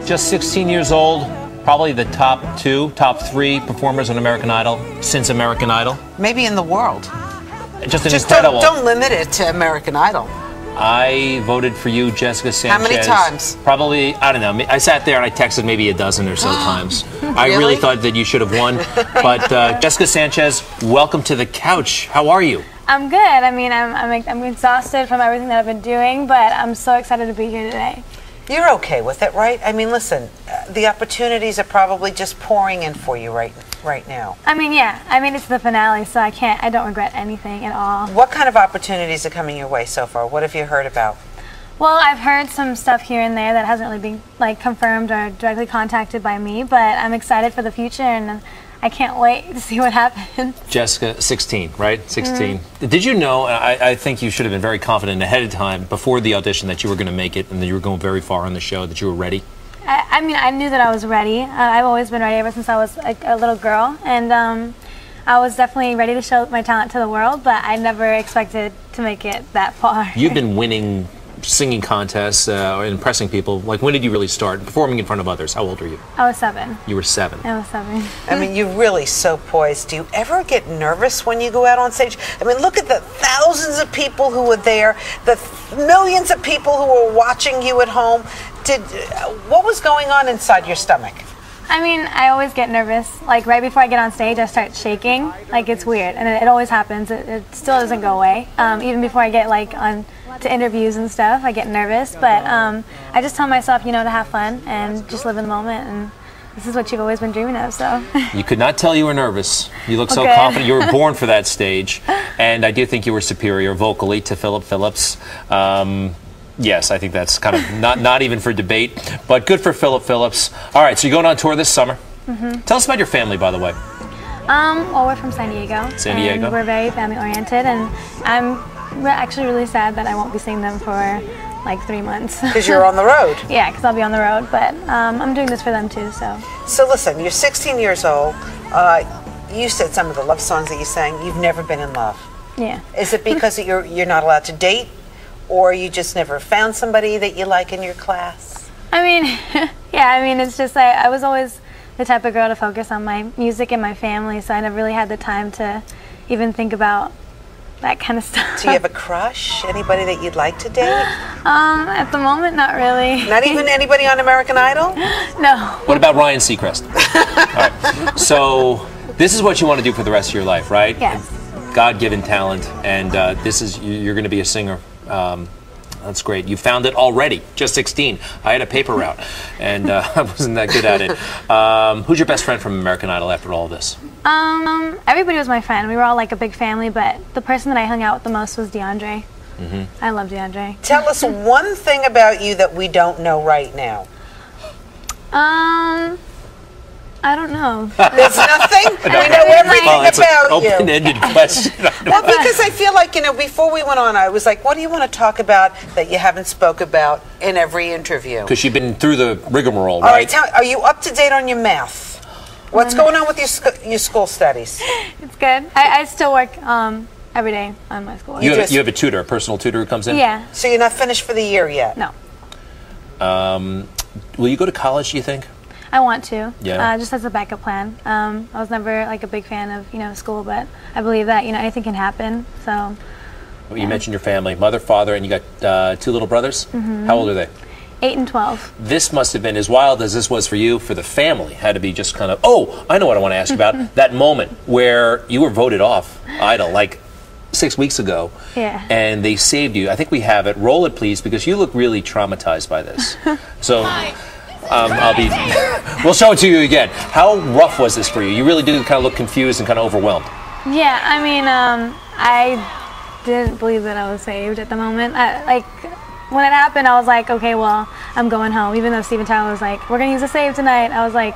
Just 16 years old, probably the top three performers on American Idol since American Idol. Maybe in the world. Just incredible. Don't limit it to American Idol. I voted for you, Jessica Sanchez. How many times? Probably, I don't know. I sat there and I texted maybe a dozen or so times. I really thought that you should have won. But Jessica Sanchez, welcome to the couch. How are you? I'm good. I mean, I'm exhausted from everything that I've been doing, but I'm so excited to be here today. You're okay with it, right? I mean, listen, the opportunities are probably just pouring in for you right now. I mean, yeah. I mean, it's the finale, so I don't regret anything at all. What kind of opportunities are coming your way so far? What have you heard about? Well, I've heard some stuff here and there that hasn't really been like confirmed or directly contacted by me, but I'm excited for the future and I can't wait to see what happens. Jessica, 16, right? 16. Did you know, I think you should have been very confident ahead of time, before the audition, that you were going to make it and that you were going very far on the show, that you were ready? I mean, I knew that I was ready. I've always been ready ever since I was a little girl, and I was definitely ready to show my talent to the world, but I never expected to make it that far. You've been winning singing contests or impressing people. Like, when did you really start performing in front of others? How old were you? I was 7. You were 7. I was 7. I mean, you're really so poised. Do you ever get nervous when you go out on stage? I mean, look at the thousands of people who were there, the millions of people who were watching you at home. What was going on inside your stomach? I mean, I always get nervous. Like, right before I get on stage, I start shaking. Like, it's weird, and it always happens. It still doesn't go away. Even before I get, like, on to interviews and stuff, I get nervous. But I just tell myself, you know, to have fun and just live in the moment. And this is what you've always been dreaming of, so. You could not tell you were nervous. You look so Okay. confident. You were born for that stage. And I do think you were superior vocally to Philip Phillips. Yes, I think that's kind of not even for debate, but good for Philip Phillips. All right, so you're going on tour this summer. Tell us about your family, by the way. Well, we're from San Diego. San Diego. And we're very family-oriented, and I'm actually really sad that I won't be seeing them for like 3 months. Because you're on the road. Yeah, because I'll be on the road, but I'm doing this for them too, so. So listen, you're 16 years old. You said some of the love songs that you sang, you've never been in love. Yeah. Is it because you're not allowed to date? Or you just never found somebody that you like in your class? I mean, yeah, I mean, it's just I was always the type of girl to focus on my music and my family, so I never really had the time to even think about that kind of stuff. Do you have a crush? Anybody that you'd like to date? At the moment, not really. Not even anybody on American Idol? No. What about Ryan Seacrest? All right. So this is what you want to do for the rest of your life, right? Yes. God-given talent, and you're going to be a singer. That's great. You found it already. Just 16. I had a paper route, and I wasn't that good at it. Who's your best friend from American Idol after all this? Everybody was my friend. We were all like a big family, but the person that I hung out with the most was DeAndre. I love DeAndre. Tell us one thing about you that we don't know right now. I don't know. There's nothing? We know everything That's about an you. open-ended question. Well, because I feel like, you know, before we went on, I was like, what do you want to talk about that you haven't spoke about in every interview? Because you've been through the rigmarole, All right? right, are you up to date on your math? What's going on with your school studies? It's good. I still work every day on my school. You have a tutor, a personal tutor who comes in? Yeah. So you're not finished for the year yet? No. Will you go to college, do you think? I want to. Yeah. Just as a backup plan. I was never like a big fan of school, but I believe that anything can happen. So. Well, you mentioned your family, mother, father, and you got 2 little brothers. How old are they? 8 and 12. This must have been, as wild as this was for you, for the family, had to be just kind of, oh, I know what I want to ask you about. That moment where you were voted off Idol, like 6 weeks ago. Yeah. And they saved you. I think we have it. Roll it, please, because you look really traumatized by this. So, we'll show it to you again. How rough was this for you? You really did kind of look confused and kind of overwhelmed. Yeah, I mean, I didn't believe that I was saved at the moment. When it happened, I was like, okay, well, I'm going home. Even though Steven Tyler was like, we're going to use a save tonight. I was like,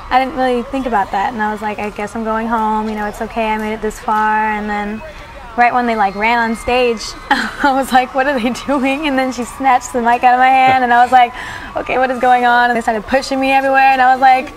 I didn't really think about that. And I was like, I guess I'm going home. It's okay. I made it this far. And then right when they ran on stage, I was like, what are they doing? And then she snatched the mic out of my hand. And I was like, okay, what is going on? And they started pushing me everywhere. And I was like,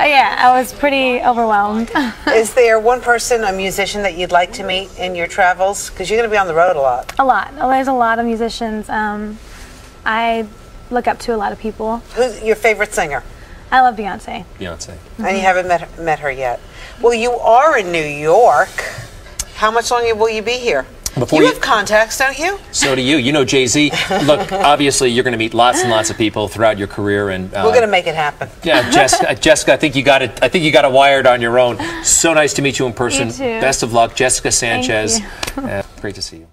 yeah, I was pretty overwhelmed. Is there one person, a musician, that you'd like to meet in your travels? Because you're going to be on the road a lot. A lot. There's a lot of musicians. I look up to a lot of people. Who's your favorite singer? I love Beyonce. Beyonce. And you haven't met her yet. Well, you are in New York. How much longer will you be here? You have contacts, don't you? So do you. You know Jay-Z. Look, obviously you're going to meet lots and lots of people throughout your career, and we're going to make it happen. Yeah, Jessica, I think you got it. I think you got it wired on your own. So nice to meet you in person. You too. Best of luck, Jessica Sanchez. Thank you. Great to see you.